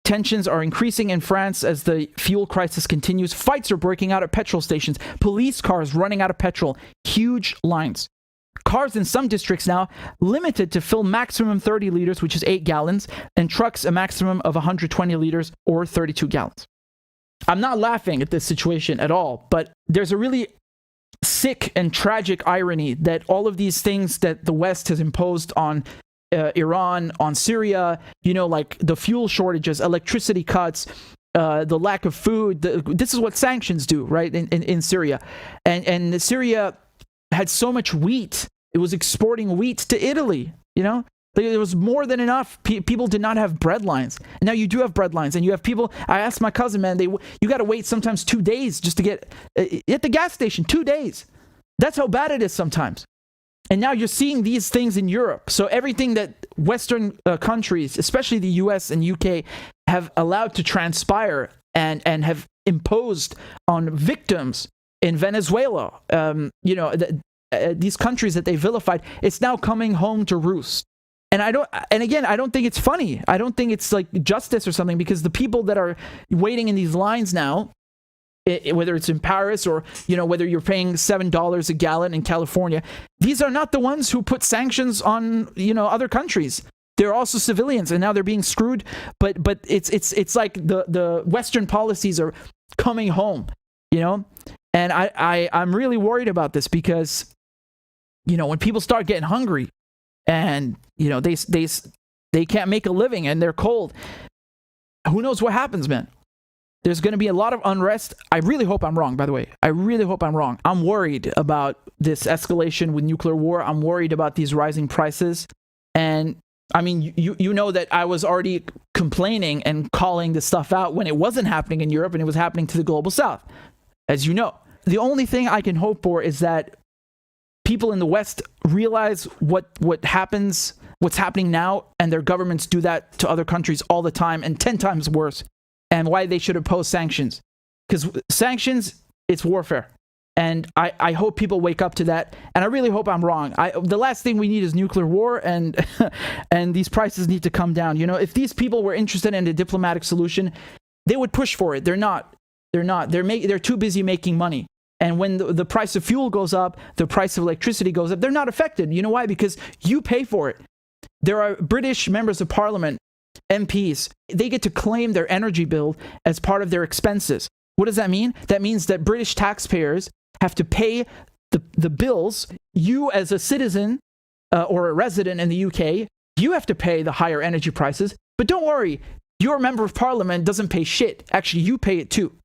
Tensions are increasing in France as the fuel crisis continues. Fights are breaking out at petrol stations. Police cars running out of petrol. Huge lines. Cars in some districts now limited to fill maximum 30 liters, which is 8 gallons, and trucks a maximum of 120 liters or 32 gallons. I'm not laughing at this situation at all, but there's a really sick and tragic irony that all of these things that the West has imposed on Iran, on Syria, like the fuel shortages, electricity cuts, the lack of food. This is what sanctions do, right, in Syria. And Syria had so much wheat. It was exporting wheat to Italy, There was more than enough. People did not have bread lines. Now you do have bread lines, and you have people. I asked my cousin, man, you got to wait sometimes 2 days just to get at the gas station. 2 days. That's how bad it is sometimes. And now you're seeing these things in Europe. So everything that Western countries, especially the US and UK, have allowed to transpire and have imposed on victims in Venezuela, these countries that they vilified, it's now coming home to roost. And I don't think it's funny. I don't think it's like justice or something, because the people that are waiting in these lines now, whether it's in Paris or, whether you're paying $7 a gallon in California, these are not the ones who put sanctions on, other countries. They're also civilians, and now they're being screwed. But it's like the Western policies are coming home, And I'm really worried about this because, when people start getting hungry and, they can't make a living and they're cold, who knows what happens, man? There's going to be a lot of unrest. I really hope I'm wrong, by the way. I really hope I'm wrong. I'm worried about this escalation with nuclear war. I'm worried about these rising prices. And I mean, you know that I was already complaining and calling this stuff out when it wasn't happening in Europe and it was happening to the global south, as you know. The only thing I can hope for is that people in the West realize what's happening now, and their governments do that to other countries all the time and 10 times worse. And why they should impose sanctions. Because sanctions, it's warfare. And I hope people wake up to that. And I really hope I'm wrong. The last thing we need is nuclear war, and these prices need to come down. If these people were interested in a diplomatic solution, they would push for it. They're not. They're too busy making money. And when the price of fuel goes up, the price of electricity goes up, they're not affected. You know why? Because you pay for it. There are British members of parliament, MPs, they get to claim their energy bill as part of their expenses. What does that mean? That means that British taxpayers have to pay the bills. You as a citizen or a resident in the UK, you have to pay the higher energy prices. But don't worry, your member of parliament doesn't pay shit. Actually, you pay it too.